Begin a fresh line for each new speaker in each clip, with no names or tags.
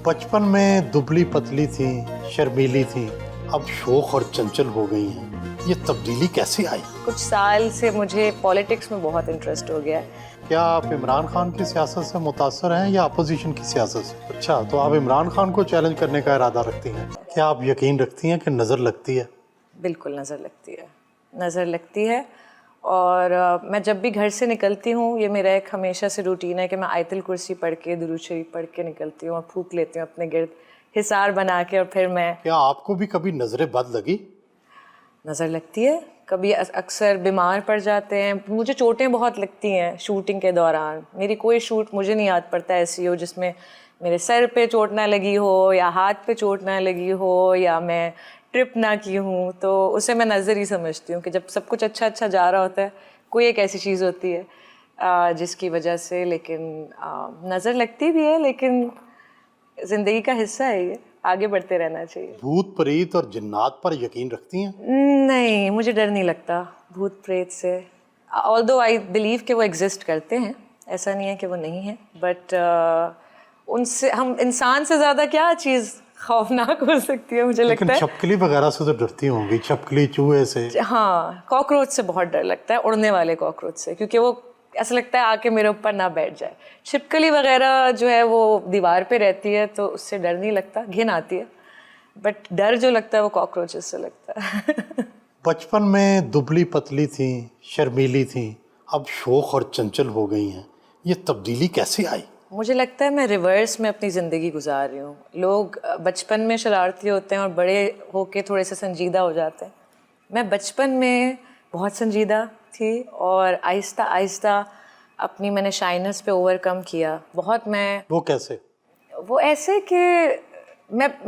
बचपन में दुबली पतली थी, शर्मीली थी, अब शोख और चंचल हो गई हैं। ये तब्दीली कैसे आई?
कुछ साल से मुझे पॉलिटिक्स में बहुत इंटरेस्ट हो गया है।
क्या आप इमरान खान की सियासत से मुतासर हैं या अपोजिशन की सियासत से? अच्छा, तो आप इमरान खान को चैलेंज करने का इरादा रखती हैं। क्या आप यकीन रखती हैं कि नज़र लगती है?
बिल्कुल नज़र लगती है, नज़र लगती है। और मैं जब भी घर से निकलती हूँ, ये मेरा एक हमेशा से रूटीन है कि मैं आयतुल कुर्सी पढ़ के, दुरूद शरीफ पढ़ के निकलती हूँ और फूंक लेती हूँ अपने गिर्द हिसार बना के, और फिर मैं।
क्या आपको भी कभी नजरें बद लगी?
नज़र लगती है, कभी अक्सर बीमार पड़ जाते हैं। मुझे चोटें बहुत लगती हैं शूटिंग के दौरान। मेरी कोई शूट मुझे नहीं याद पड़ता ऐसी हो जिसमें मेरे सर पे चोट ना लगी हो या हाथ पे चोट ना लगी हो या मैं ट्रिप ना की हूँ। तो उसे मैं नज़र ही समझती हूँ कि जब सब कुछ अच्छा अच्छा जा रहा होता है, कोई एक ऐसी चीज़ होती है जिसकी वजह से, लेकिन नज़र लगती भी है, लेकिन ज़िंदगी का हिस्सा है ये, आगे बढ़ते रहना चाहिए।
भूत प्रेत और जिन्नात पर यकीन रखती हैं?
नहीं, मुझे डर नहीं लगता भूत प्रेत से। ऑल्दो आई बिलीव कि वो एग्जिस्ट करते हैं, ऐसा नहीं है कि वो नहीं है, बट उनसे, हम इंसान से ज़्यादा क्या चीज़ खौफनाक हो सकती है, मुझे लगता
लेकिन
है।
छपकली वगैरह से तो डरती होंगी, छपकली, चूहे से।
हाँ, कॉकरोच से बहुत डर लगता है, उड़ने वाले कॉकरोच से, क्योंकि वो ऐसा लगता है आके मेरे ऊपर ना बैठ जाए। छिपकली वगैरह जो है वो दीवार पे रहती है, तो उससे डर नहीं लगता, घिन आती है। बट डर जो लगता है वो कॉकरोचेस से लगता है।
बचपन में दुबली पतली थी, शर्मीली थी, अब शोख और चंचल हो गई हैं। ये तब्दीली कैसे आई?
मुझे लगता है मैं रिवर्स में अपनी ज़िंदगी गुजार रही हूँ। लोग बचपन में शरारती होते हैं और बड़े होके थोड़े से संजीदा हो जाते हैं। मैं बचपन में बहुत संजीदा थी और आहिस्ता आहिस्ता अपनी मैंने शाइनेस पे ओवरकम किया बहुत। मैं
वो कैसे?
वो ऐसे कि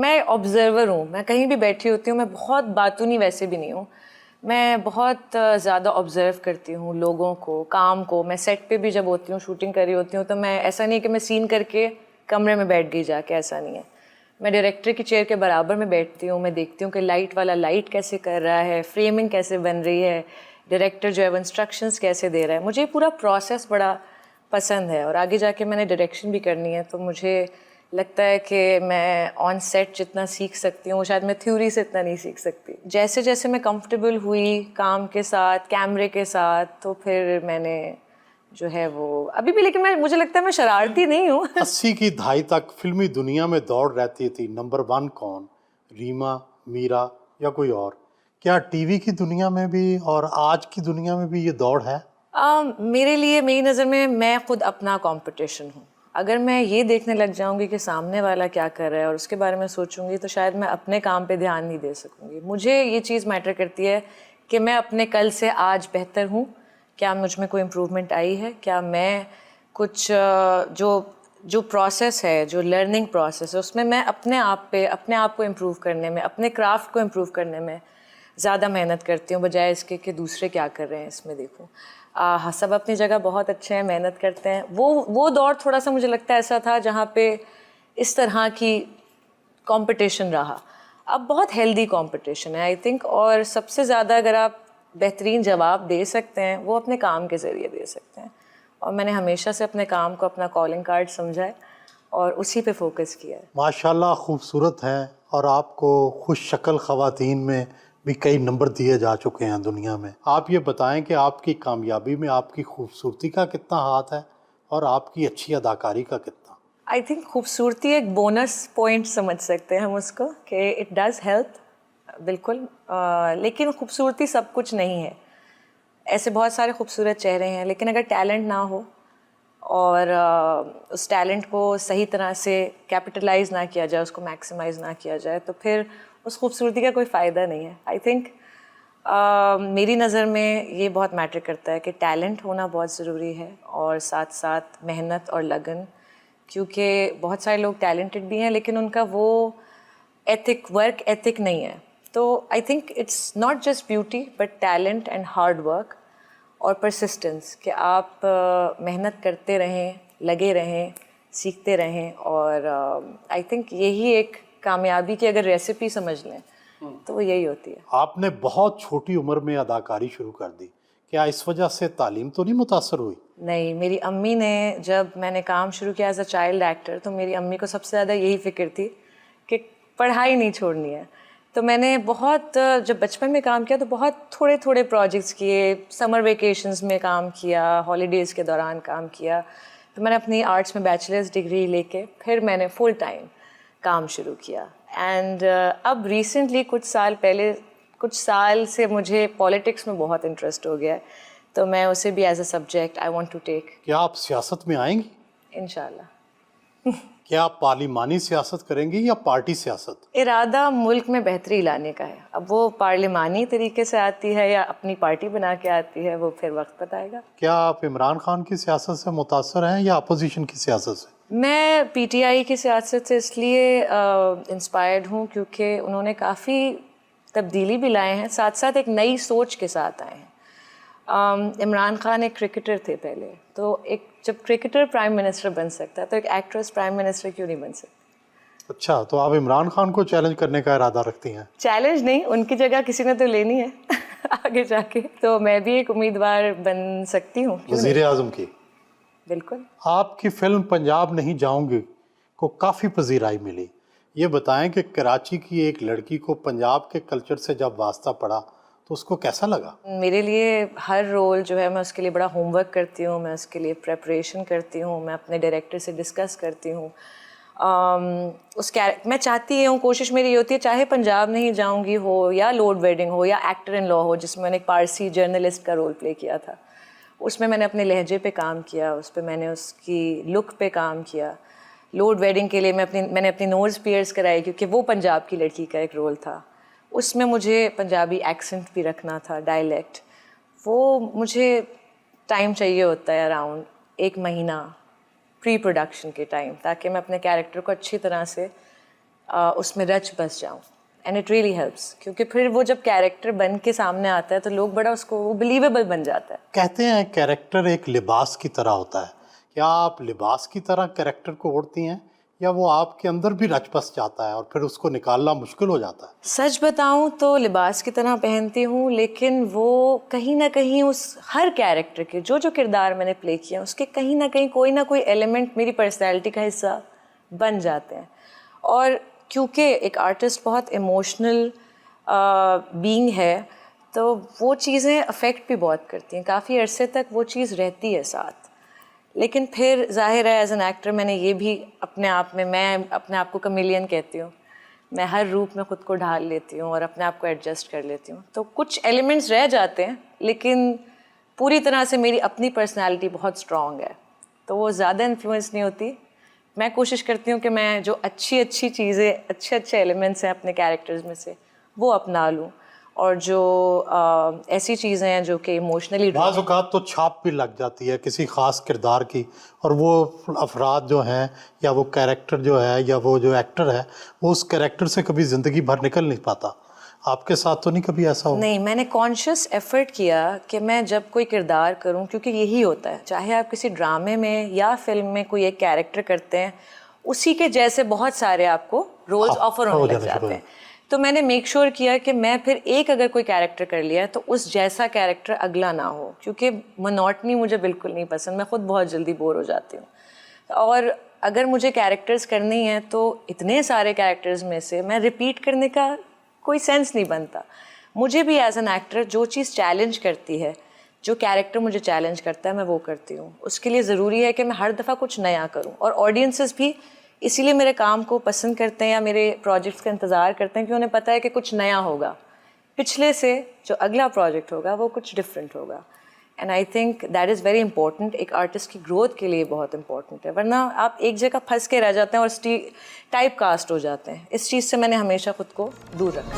मैं ऑब्जर्वर हूँ। मैं कहीं भी बैठी होती हूँ, मैं बहुत बातूनी वैसे भी नहीं हूँ। मैं बहुत ज़्यादा ऑब्ज़र्व करती हूँ लोगों को, काम को। मैं सेट पे भी जब होती हूँ, शूटिंग कर रही होती हूँ, तो मैं, ऐसा नहीं कि मैं सीन करके कमरे में बैठ गई जाके, ऐसा नहीं है। मैं डायरेक्टर की चेयर के बराबर में बैठती हूँ। मैं देखती हूँ कि लाइट वाला लाइट कैसे कर रहा है, फ्रेमिंग कैसे बन रही है, डायरेक्टर जो है वो इंस्ट्रक्शंस कैसे दे रहा है। मुझे ये पूरा प्रोसेस बड़ा पसंद है और आगे जाके मैंने डायरेक्शन भी करनी है, तो मुझे लगता है कि मैं ऑन सेट जितना सीख सकती हूँ, शायद मैं थ्योरी से इतना नहीं सीख सकती। जैसे जैसे मैं कंफर्टेबल हुई काम के साथ, कैमरे के साथ, तो फिर मैंने जो है वो अभी भी, लेकिन मुझे लगता है मैं शरारती नहीं हूँ।
80 की दहाई तक फिल्मी दुनिया में दौड़ रहती थी, नंबर 1 कौन? रीमा, मीरा या कोई और? क्या टीवी की दुनिया में भी और आज की दुनिया में भी ये दौड़ है?
मेरे लिए, मेरी नज़र में, मैं खुद अपना कंपटीशन हूँ। अगर मैं ये देखने लग जाऊंगी कि सामने वाला क्या कर रहा है और उसके बारे में सोचूंगी, तो शायद मैं अपने काम पे ध्यान नहीं दे सकूंगी। मुझे ये चीज़ मैटर करती है कि मैं अपने कल से आज बेहतर हूँ। क्या मुझ में कोई इम्प्रूवमेंट आई है? क्या मैं कुछ जो प्रोसेस है, जो लर्निंग प्रोसेस है, उसमें मैं अपने आप को इम्प्रूव करने में, अपने क्राफ्ट को इम्प्रूव करने में ज़्यादा मेहनत करती हूँ, बजाय इसके कि दूसरे क्या कर रहे हैं इसमें देखूँ। हाँ, सब अपनी जगह बहुत अच्छे हैं, मेहनत करते हैं। वो दौर थोड़ा सा मुझे लगता है ऐसा था जहाँ पे इस तरह की कंपटीशन रहा। अब बहुत हेल्दी कंपटीशन है आई थिंक, और सबसे ज़्यादा अगर आप बेहतरीन जवाब दे सकते हैं, वो अपने काम के ज़रिए दे सकते हैं। और मैंने हमेशा से अपने काम को अपना कॉलिंग कार्ड समझा है और उसी पे फोकस किया है।
माशाल्लाह खूबसूरत हैं और आपको खुश शक्ल ख़वातीन में भी कई नंबर दिए जा चुके हैं दुनिया में। आप ये बताएं कि आपकी कामयाबी में आपकी खूबसूरती का कितना हाथ है और आपकी अच्छी अदाकारी का कितना?
आई थिंक खूबसूरती एक बोनस पॉइंट समझ सकते हैं हम उसको, कि इट डज़ हेल्प, बिल्कुल। लेकिन खूबसूरती सब कुछ नहीं है। ऐसे बहुत सारे खूबसूरत चेहरे हैं, लेकिन अगर टैलेंट ना हो और उस टैलेंट को सही तरह से कैपिटलाइज ना किया जाए, उसको मैक्सिमाइज ना किया जाए, तो फिर उस खूबसूरती का कोई फ़ायदा नहीं है। आई थिंक मेरी नज़र में ये बहुत मैटर करता है कि टैलेंट होना बहुत ज़रूरी है और साथ साथ मेहनत और लगन, क्योंकि बहुत सारे लोग टैलेंटेड भी हैं लेकिन उनका वो एथिक, वर्क एथिक नहीं है। तो I think it's not just beauty but talent and hard work और परसिस्टेंस, कि आप मेहनत करते रहें, लगे रहें, सीखते रहें। और आई थिंक यही एक कामयाबी की अगर रेसिपी समझ लें तो वो यही होती है।
आपने बहुत छोटी उम्र में अदाकारी शुरू कर दी, क्या इस वजह से तालीम तो नहीं मुतासर हुई?
नहीं, मेरी अम्मी ने, जब मैंने काम शुरू किया एज अ चाइल्ड एक्टर, तो मेरी अम्मी को सबसे ज़्यादा यही फ़िक्र थी कि पढ़ाई नहीं छोड़नी है। तो मैंने बहुत, जब बचपन में काम किया तो बहुत थोड़े थोड़े प्रोजेक्ट्स किए, समर वेकेशंस में काम किया, हॉलीडेज़ के दौरान काम किया। तो मैंने अपनी आर्ट्स में बैचलर्स डिग्री लेके फिर मैंने फुल टाइम काम शुरू किया। एंड अब रिसेंटली कुछ साल से मुझे पॉलिटिक्स में बहुत इंटरेस्ट हो गया है, तो मैं उसे भी as a subject I want to take.
क्या आप सियासत में आएंगी?
इंशाल्लाह।
क्या आप पार्लिमानी सियासत करेंगी या पार्टी सियासत?
इरादा मुल्क में बेहतरी लाने का है। अब वो पार्लिमानी तरीके से आती है या अपनी पार्टी बना के आती है, वो फिर वक्त बताएगा।
क्या आप इमरान खान की सियासत से मुतासर हैं या अपोजिशन की सियासत से?
मैं पीटीआई की सियासत से इसलिए इंस्पायर्ड हूँ क्योंकि उन्होंने काफ़ी तब्दीली भी लाए हैं, साथ साथ एक नई सोच के साथ आए हैं। इमरान खान एक क्रिकेटर थे पहले, तो एक जब क्रिकेटर प्राइम मिनिस्टर बन सकता है तो एक एक्ट्रेस प्राइम मिनिस्टर क्यों नहीं बन सकती?
अच्छा, तो आप इमरान खान को चैलेंज करने का इरादा रखती हैं?
चैलेंज नहीं, उनकी जगह किसी ने तो लेनी है आगे जाके, तो मैं भी एक उम्मीदवार बन सकती हूँ।
वज़ीर आज़म की?
बिल्कुल।
आपकी फिल्म पंजाब नहीं जाऊंगी को काफ़ी पजीराई मिली। ये बताएं कि कराची की एक लड़की को पंजाब के कल्चर से जब वास्ता पड़ा तो उसको कैसा लगा?
मेरे लिए हर रोल जो है, मैं उसके लिए बड़ा होमवर्क करती हूँ, मैं उसके लिए प्रेपरेशन करती हूँ, मैं अपने डायरेक्टर से डिस्कस करती हूँ। मैं चाहती हूँ, कोशिश मेरी ये होती है, चाहे पंजाब नहीं जाऊँगी हो या लॉर्ड वेडिंग हो या एक्टर इन लॉ हो, जिसमें मैंने एक पारसी जर्नलिस्ट का रोल प्ले किया था, उसमें मैंने अपने लहजे पे काम किया, उस पर मैंने उसकी लुक पे काम किया। लॉर्ड वेडिंग के लिए मैंने अपनी नोज़ पियर्स कराई क्योंकि वो पंजाब की लड़की का एक रोल था, उसमें मुझे पंजाबी एक्सेंट भी रखना था, डायलेक्ट। वो मुझे टाइम चाहिए होता है, अराउंड 1 महीना प्री प्रोडक्शन के टाइम, ताकि मैं अपने कैरेक्टर को अच्छी तरह से उसमें रच बस जाऊँ। एंड इट रियली हेल्प्स, क्योंकि फिर वो जब कैरेक्टर बन के सामने आता है तो लोग बड़ा उसको, वो बिलीवेबल बन जाता है।
कहते हैं कैरेक्टर एक लिबास की तरह होता है। क्या आप लिबास की तरह कैरेक्टर को ओढ़ती हैं या वो आपके अंदर भी रच बस जाता है और फिर उसको निकालना मुश्किल हो जाता है?
सच बताऊं तो लिबास की तरह पहनती हूँ, लेकिन वो कहीं ना कहीं उस हर कैरेक्टर के जो किरदार मैंने प्ले किया, उसके कहीं ना कोई एलिमेंट मेरी पर्सनैलिटी का हिस्सा बन जाते हैं। और क्योंकि एक आर्टिस्ट बहुत इमोशनल बीइंग है, तो वो चीज़ें अफेक्ट भी बहुत करती हैं, काफ़ी अरसे तक वो चीज़ रहती है साथ। लेकिन फिर जाहिर है एज एन एक्टर मैंने ये भी अपने आप में, मैं अपने आप को कमेलियन कहती हूँ, मैं हर रूप में ख़ुद को ढाल लेती हूँ और अपने आप को एडजस्ट कर लेती हूँ। तो कुछ एलिमेंट्स रह जाते हैं, लेकिन पूरी तरह से मेरी अपनी पर्सनैलिटी बहुत स्ट्रॉन्ग है, तो वो ज़्यादा इन्फ्लुएंस नहीं होती। मैं कोशिश करती हूँ कि मैं जो अच्छी चीज़ें, अच्छे एलिमेंट्स हैं अपने कैरेक्टर्स में से, वो अपना लूँ, और जो ऐसी चीज़ें हैं जो कि इमोशनली,
बाज़ औक़ात तो छाप भी लग जाती है किसी ख़ास किरदार की, और वो अफराद जो हैं या वो कैरेक्टर जो है या वो जो एक्टर है, वो उस कैरेक्टर से कभी ज़िंदगी भर निकल नहीं पाता। आपके साथ तो नहीं कभी ऐसा हो?
नहीं, मैंने कॉन्शियस एफर्ट किया कि मैं जब कोई किरदार करूं, क्योंकि यही होता है, चाहे आप किसी ड्रामे में या फिल्म में कोई एक कैरेक्टर करते हैं, उसी के जैसे बहुत सारे आपको रोल्स ऑफर होने लग जाते हैं। तो मैंने मेक श्योर किया कि मैं फिर एक अगर कोई कैरेक्टर कर लिया है तो उस जैसा कैरेक्टर अगला ना हो, क्योंकि मोनोटनी मुझे बिल्कुल नहीं पसंद, मैं खुद बहुत जल्दी बोर हो जाती हूँ। और अगर मुझे कैरेक्टर्स करनी है तो इतने सारे कैरेक्टर्स में से मैं रिपीट करने का कोई सेंस नहीं बनता। मुझे भी एज एन एक्टर जो चीज़ चैलेंज करती है, जो कैरेक्टर मुझे चैलेंज करता है, मैं वो करती हूँ। उसके लिए ज़रूरी है कि मैं हर दफ़ा कुछ नया करूँ, और ऑडियंसेस भी इसीलिए मेरे काम को पसंद करते हैं या मेरे प्रोजेक्ट्स का इंतज़ार करते हैं कि उन्हें पता है कि कुछ नया होगा, पिछले से जो अगला प्रोजेक्ट होगा वो कुछ डिफरेंट होगा। And I think that is very important, एक आर्टिस्ट की ग्रोथ के लिए बहुत इंपॉर्टेंट है, वरना आप एक जगह फंस के रह जाते हैं और टाइप कास्ट हो जाते हैं। इस चीज़ से मैंने हमेशा खुद को दूर रखा।